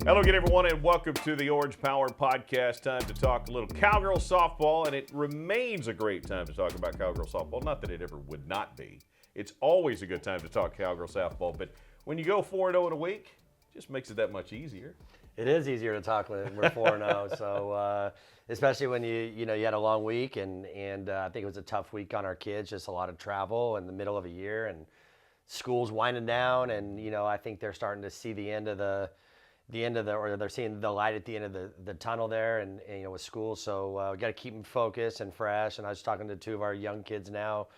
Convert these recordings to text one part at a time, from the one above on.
Hello again, everyone, and welcome to the Orange Power Podcast. Time to talk a little Cowgirl softball, and it remains a great time to talk about Cowgirl softball. Not that it ever would not be. It's always a good time to talk Cowgirl softball, but when you go 4-0 in a week, it just makes it that much easier. It is easier to talk when we're 4-0. So especially when you had a long week, and I think it was a tough week on our kids. Just a lot of travel in the middle of a year, and school's winding down, and I think they're starting to see the end of or they're seeing the light at the end of the tunnel there, and with school. So we got to keep them focused and fresh. And I was talking to two of our young kids now,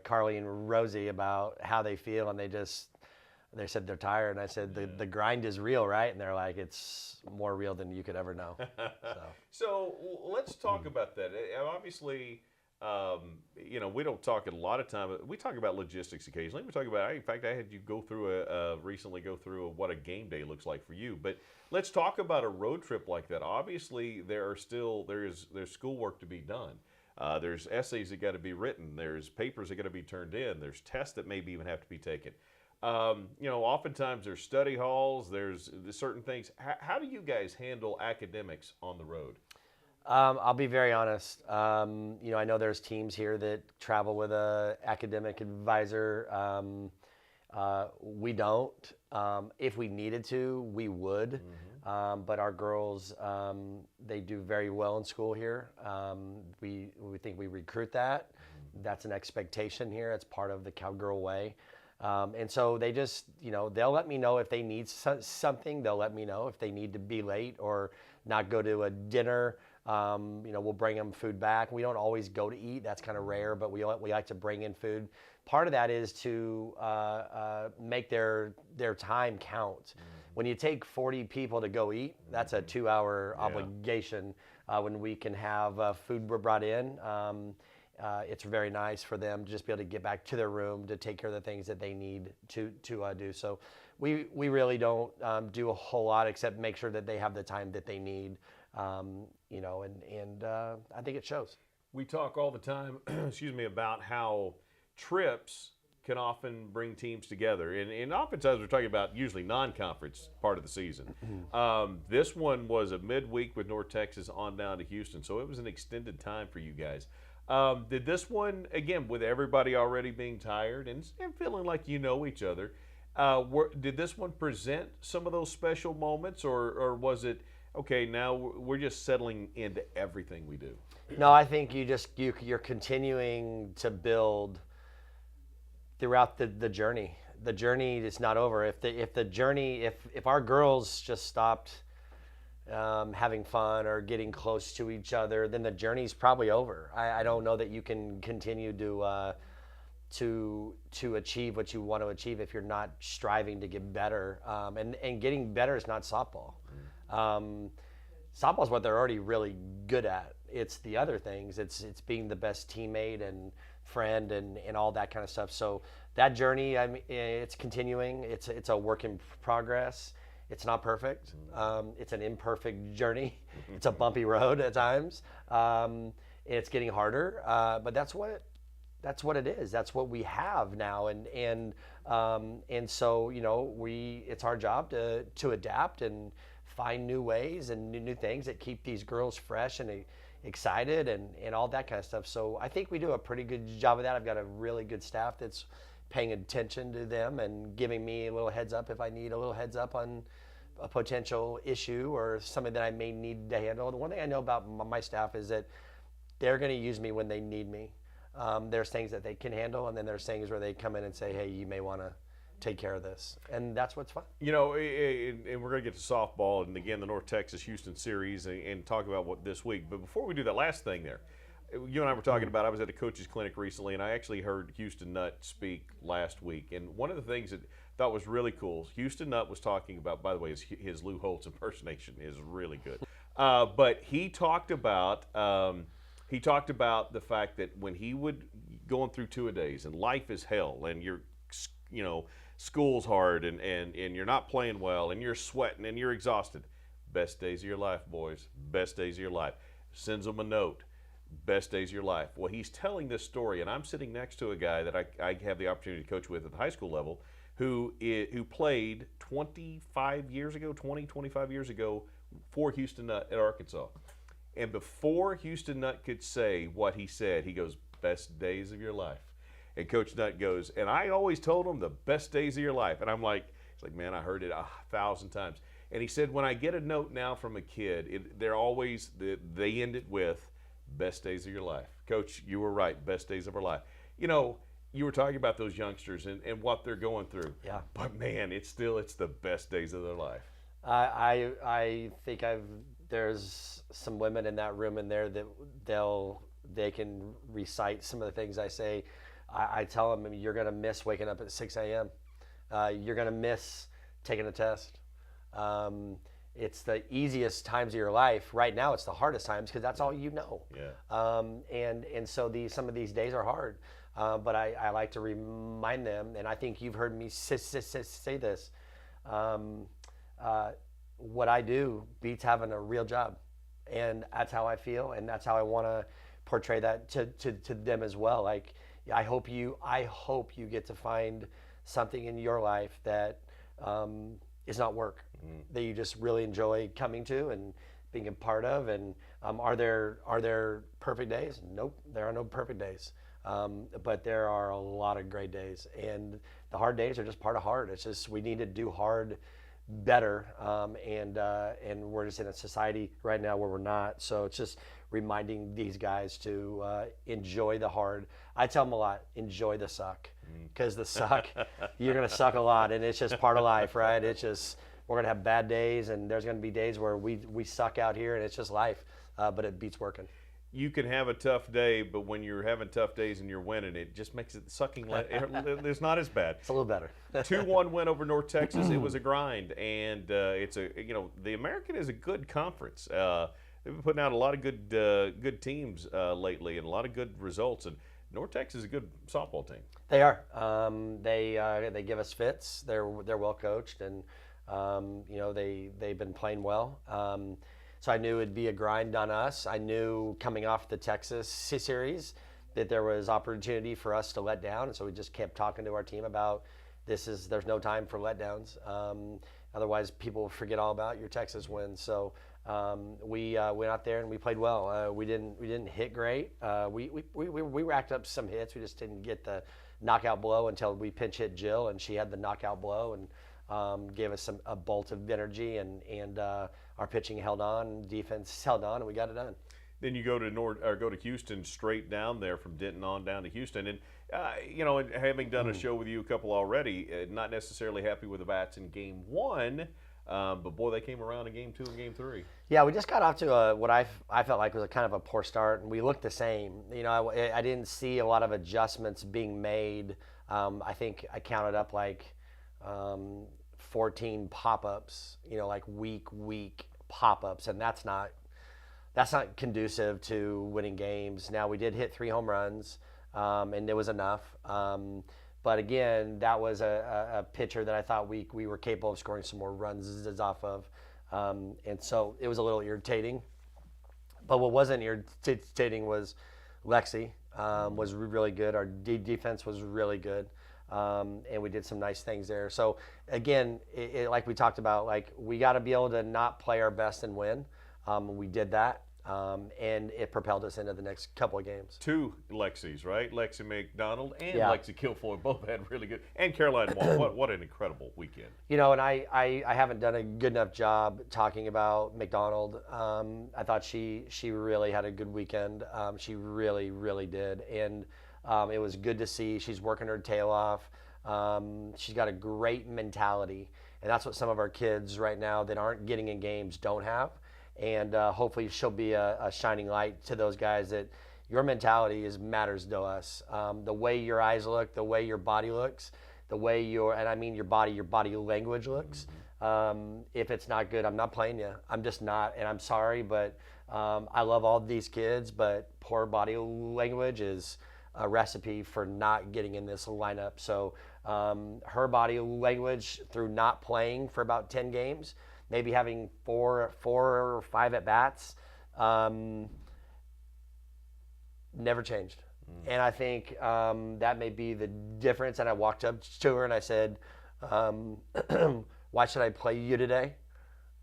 Carly and Rosie, about how they feel, and they said they're tired, and I said the grind is real, right? And they're like, it's more real than you could ever know. So let's talk about that. Obviously, we don't talk a lot of time. We talk about logistics occasionally. We talk about, in fact, I had you recently go through what a game day looks like for you. But let's talk about a road trip like that. Obviously, there's schoolwork to be done. There's essays that got to be written. There's papers that got to be turned in. There's tests that maybe even have to be taken. Oftentimes there's study halls. There's certain things. How do you guys handle academics on the road? I'll be very honest. I know there's teams here that travel with a academic advisor. We don't. If we needed to, we would. Mm-hmm. But our girls, they do very well in school here. We think we recruit that. Mm-hmm. That's an expectation here. It's part of the Cowgirl way. And so they just, they'll let me know if they need something. They'll let me know if they need to be late or not go to a dinner. We'll bring them food back. We don't always go to eat. That's kind of rare, but we like to bring in food. Part of that is to make their time count. Mm-hmm. When you take 40 people to go eat, that's a 2-hour obligation. When we can have food brought in, it's very nice for them to just be able to get back to their room to take care of the things that they need to do. So we really don't do a whole lot except make sure that they have the time that they need. I think it shows. We talk all the time, about how trips can often bring teams together. And oftentimes we're talking about usually non-conference part of the season. This one was a midweek with North Texas on down to Houston, so it was an extended time for you guys. Did this one, again, with everybody already being tired and feeling like you know each other, did this one present some of those special moments, or was it, okay, now we're just settling into everything we do? No, I think you're continuing to build throughout the journey. The journey is not over. If our girls just stopped having fun or getting close to each other, then the journey's probably over. I don't know that you can continue to achieve what you want to achieve if you're not striving to get better. And getting better is not softball. Softball is what they're already really good at. It's the other things. It's being the best teammate and friend and all that kind of stuff. So that journey, it's continuing. It's a work in progress. It's not perfect. It's an imperfect journey. It's a bumpy road at times. It's getting harder, but that's what it is. That's what we have now, and so it's our job to adapt and find new ways and new things that keep these girls fresh and excited and all that kind of stuff. So I think we do a pretty good job of that. I've got a really good staff that's paying attention to them and giving me a little heads up if I need a little heads up on a potential issue or something that I may need to handle. The one thing I know about my staff is that they're going to use me when they need me. There's things that they can handle, and then there's things where they come in and say, hey, you may want to take care of this. And that's what's fun. And we're going to get to softball and, again, the North Texas-Houston series and talk about what this week. But before we do that, last thing there, you and I were talking about, I was at a coach's clinic recently, and I actually heard Houston Nutt speak last week. And one of the things that I thought was really cool, Houston Nutt was talking about, by the way, his Lou Holtz impersonation is really good. But he talked about the fact that when he would going through two-a-days and life is hell and you're, school's hard and you're not playing well and you're sweating and you're exhausted, best days of your life, boys, best days of your life. Sends them a note. Best days of your life. Well, he's telling this story, and I'm sitting next to a guy that I have the opportunity to coach with at the high school level who played 25 years ago, 25 years ago for Houston Nutt at Arkansas. And before Houston Nutt could say what he said, he goes, "Best days of your life." And Coach Nutt goes, "And I always told him the best days of your life." And I'm like, it's like, man, I heard it 1,000 times. And he said, when I get a note now from a kid, they end it with "best days of your life." Coach, you were right, best days of our life. You were talking about those youngsters and what they're going through. Yeah. But man, it's the best days of their life. I think there's some women in that room in there that they can recite some of the things I say. I tell them, you're going to miss waking up at 6 a.m. You're going to miss taking a test. It's the easiest times of your life. Right now, it's the hardest times because that's all you know. Yeah. And so some of these days are hard. But I like to remind them, and I think you've heard me say this, what I do beats having a real job. And that's how I feel, and that's how I want to portray that to them as well. Like, I hope you get to find something in your life that is not work, that you just really enjoy coming to and being a part of. And are there perfect days? Nope, there are no perfect days. But there are a lot of great days, and the hard days are just part of hard. It's just we need to do hard better, and we're just in a society right now where we're not. So it's just reminding these guys to enjoy the hard. I tell them a lot, enjoy the suck, because the suck, you're gonna suck a lot, and it's just part of life, right? It's just we're gonna have bad days, and there's gonna be days where we suck out here, and it's just life. But it beats working. You can have a tough day, but when you're having tough days and you're winning, it just makes it sucking. It's not as bad. It's a little better. 2-1 win over North Texas. It was a grind, and the American is a good conference. They've been putting out a lot of good teams lately, and a lot of good results. And North Texas is a good softball team. They are. They give us fits. They're well coached, and they've been playing well. So I knew it'd be a grind on us. I knew coming off the Texas series that there was opportunity for us to let down, and so we just kept talking to our team about there's no time for letdowns. Otherwise, people will forget all about your Texas win. So we went out there and we played well. We didn't hit great. We racked up some hits. We just didn't get the knockout blow until we pinch hit Jill, and she had the knockout blow and gave us a bolt of energy, and our pitching held on, defense held on, and we got it done. Then you go to Houston, straight down there from Denton on down to Houston, and and having done a show with you a couple already, not necessarily happy with the bats in Game 1, but boy, they came around in Game 2 and Game 3. Yeah, we just got off to what I felt like was a kind of a poor start, and we looked the same. I didn't see a lot of adjustments being made. I think I counted up like 14 pop-ups, like weak pop-ups, and that's not conducive to winning games. Now, we did hit 3 home runs, and it was enough. But again, that was a pitcher that I thought we were capable of scoring some more runs off of, and so it was a little irritating. But what wasn't irritating was Lexi was really good. Our defense was really good. And we did some nice things there. So again, like we talked about, like we got to be able to not play our best and win. We did that, and it propelled us into the next couple of games. 2 Lexis, right? Lexi McDonald and Yeah. Lexi Kilfoyle both had really good, and Caroline Wall. What an incredible weekend. And I haven't done a good enough job talking about McDonald. I thought she really had a good weekend. She really, really did. And it was good to see. She's working her tail off. She's got a great mentality, and that's what some of our kids right now that aren't getting in games don't have. And hopefully she'll be a shining light to those guys that your mentality matters to us. The way your eyes look, the way your body looks, the way your body language looks. If it's not good, I'm not playing you. I'm just not, and I'm sorry, but I love all these kids, but poor body language is a recipe for not getting in this lineup. So her body language through not playing for about 10 games, maybe having four or 5 at bats, never changed. And I think that may be the difference. And I walked up to her and I said, um, why should I play you today?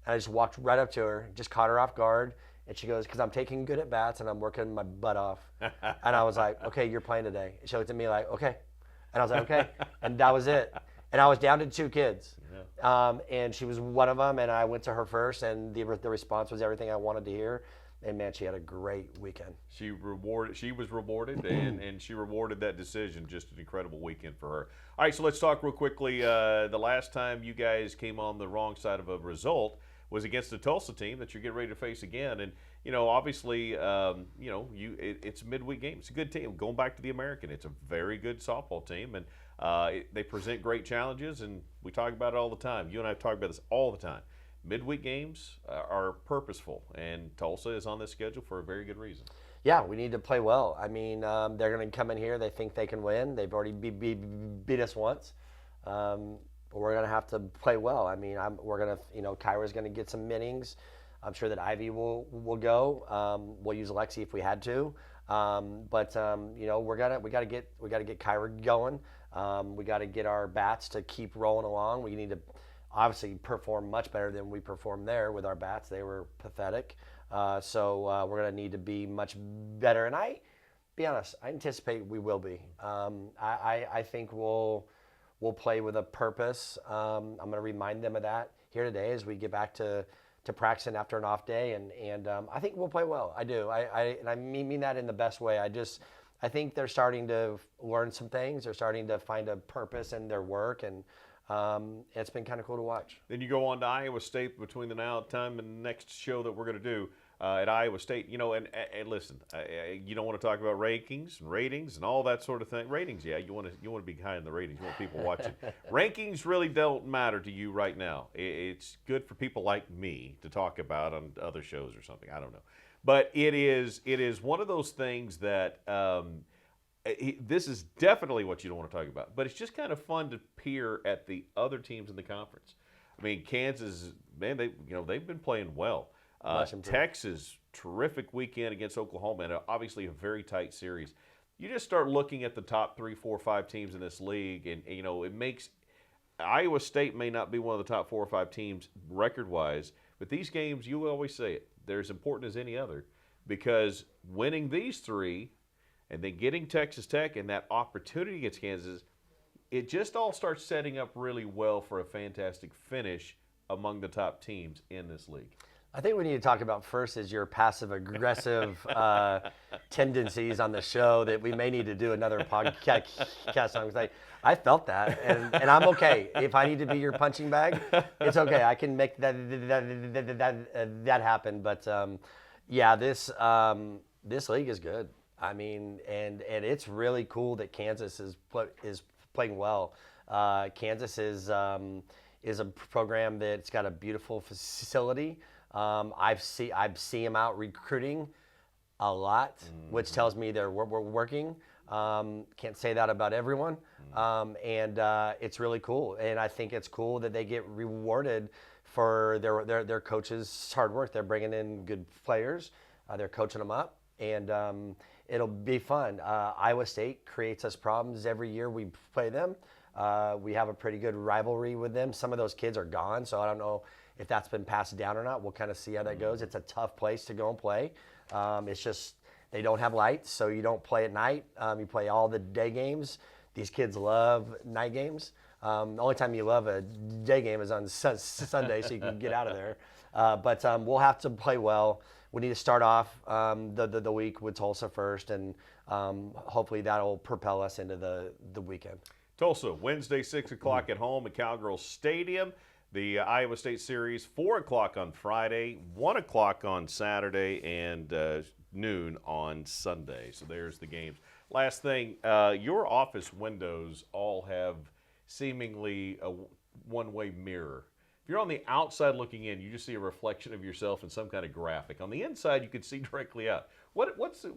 And I just walked right up to her, just caught her off guard. And she goes, because I'm taking good at bats and I'm working my butt off. And I was like, okay, you're playing today. She looked at me like, okay. And I was like, okay. And that was it. And I was down to 2 kids. And she was one of them. And I went to her first. And the response was everything I wanted to hear. And man, she had a great weekend. She was rewarded, and she rewarded that decision. Just an incredible weekend for her. All right, so let's talk real quickly. The last time you guys came on the wrong side of a result was against the Tulsa team that you're getting ready to face again. And obviously, it's a midweek game. It's a good team. Going back to the American, it's a very good softball team, and they present great challenges. And we talk about it all the time. You and I talk about this all the time. Midweek games are purposeful, and Tulsa is on this schedule for a very good reason. Yeah, we need to play well. I mean, they're going to come in here. They think they can win. They've already beat us once. We're going to have to play well. I mean, we're going to, Kyra's going to get some innings. I'm sure that Ivy will go. We'll use Alexi if we had to. We got to get Kyra going. We got to get our bats to keep rolling along. We need to obviously perform much better than we performed there with our bats. They were pathetic. So we're going to need to be much better. And be honest, I anticipate we will be. I think we'll play with a purpose. I'm going to remind them of that here today as we get back to practicing after an off day. And I think we'll play well. I do. And I mean that in the best way. I think they're starting to learn some things. They're starting to find a purpose in their work, and it's been kind of cool to watch. Then you go on to Iowa State between the now time and the next show that we're going to do at Iowa State. And listen, you don't want to talk about rankings and ratings and all that sort of thing. Ratings, yeah, you want to be high in the ratings. You want people watching. Rankings really don't matter to you right now. It's good for people like me to talk about on other shows or something. I don't know, but it is one of those things that. This is definitely what you don't want to talk about, but it's just kind of fun to peer at the other teams in the conference. I mean, Kansas, man, they've been playing well. Texas, terrific weekend against Oklahoma, and obviously a very tight series. You just start looking at the top 3, 4, 5 teams in this league, and it makes Iowa State may not be one of the top 4 or 5 teams record-wise, but these games, you always say it, they're as important as any other, because winning these 3. And then getting Texas Tech and that opportunity against Kansas, it just all starts setting up really well for a fantastic finish among the top teams in this league. I think we need to talk about first is your passive-aggressive tendencies on the show that we may need to do another podcast on. I felt that, and I'm okay. If I need to be your punching bag, it's okay. I can make that happen. But, this league is good. I mean, and it's really cool that Kansas is playing well. Kansas is a program that's got a beautiful facility. I've seen them out recruiting a lot, which tells me we're working. Can't say that about everyone, and it's really cool. And I think it's cool that they get rewarded for their coaches' hard work. They're bringing in good players. They're coaching them up, and it'll be fun. Iowa State creates us problems every year we play them. We have a pretty good rivalry with them. Some of those kids are gone, so I don't know if that's been passed down or not. We'll kind of see how that goes. It's a tough place to go and play. It's just they don't have lights, so you don't play at night. You play all the day games. These kids love night games. The only time you love a day game is on Sunday, so you can get out of there. But we'll have to play well. We need to start off the week with Tulsa first, and hopefully that'll propel us into the weekend. Tulsa, Wednesday, 6 o'clock at home at Cowgirl Stadium. The Iowa State Series, 4 o'clock on Friday, 1 o'clock on Saturday, and noon on Sunday. So there's the games. Last thing, your office windows all have seemingly a one-way mirror. If you're on the outside looking in, you just see a reflection of yourself in some kind of graphic. On the inside, you can see directly out. What's the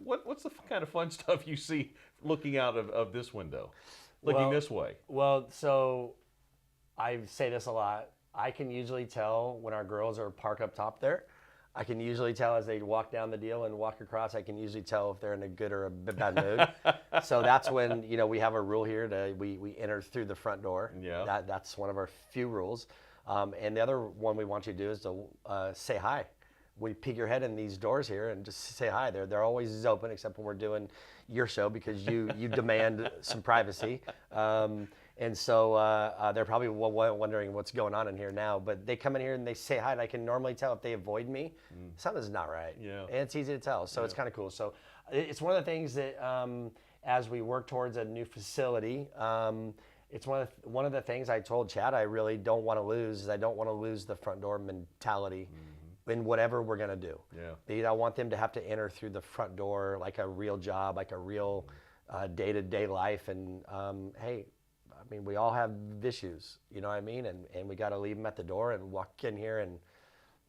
kind of fun stuff you see looking out of this window, looking this way? Well, so I say this a lot. I can usually tell when our girls are parked up top there. I can usually tell as they walk down the deal and walk across, I can usually tell if they're in a good or a bad mood. So that's when, we have a rule here we enter through the front door. Yeah. That's one of our few rules. And the other one we want you to do is to say hi. We peek your head in these doors here and just say hi. They're always open except when we're doing your show because you demand some privacy. And so they're probably wondering what's going on in here now. But they come in here and they say hi, and I can normally tell if they avoid me, something's not right. Yeah. And it's easy to tell. So it's kind of cool. So it's one of the things that as we work towards a new facility, it's one of the things I told Chad I really don't want to lose is I don't want to lose the front door mentality in whatever we're going to do. Yeah. I want them to have to enter through the front door like a real job, like a real day-to-day life. And hey, I mean, we all have issues, you know what I mean? And we got to leave them at the door and walk in here and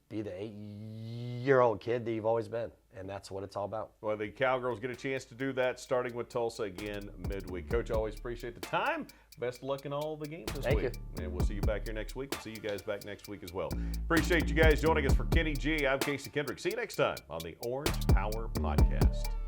be the 8-year-old kid that you've always been. And that's what it's all about. Well, the Cowgirls get a chance to do that starting with Tulsa again midweek. Coach, always appreciate the time. Best of luck in all the games this week. Thank you. And we'll see you back here next week. We'll see you guys back next week as well. Appreciate you guys joining us for Kenny G. I'm Casey Kendrick. See you next time on the Orange Power Podcast.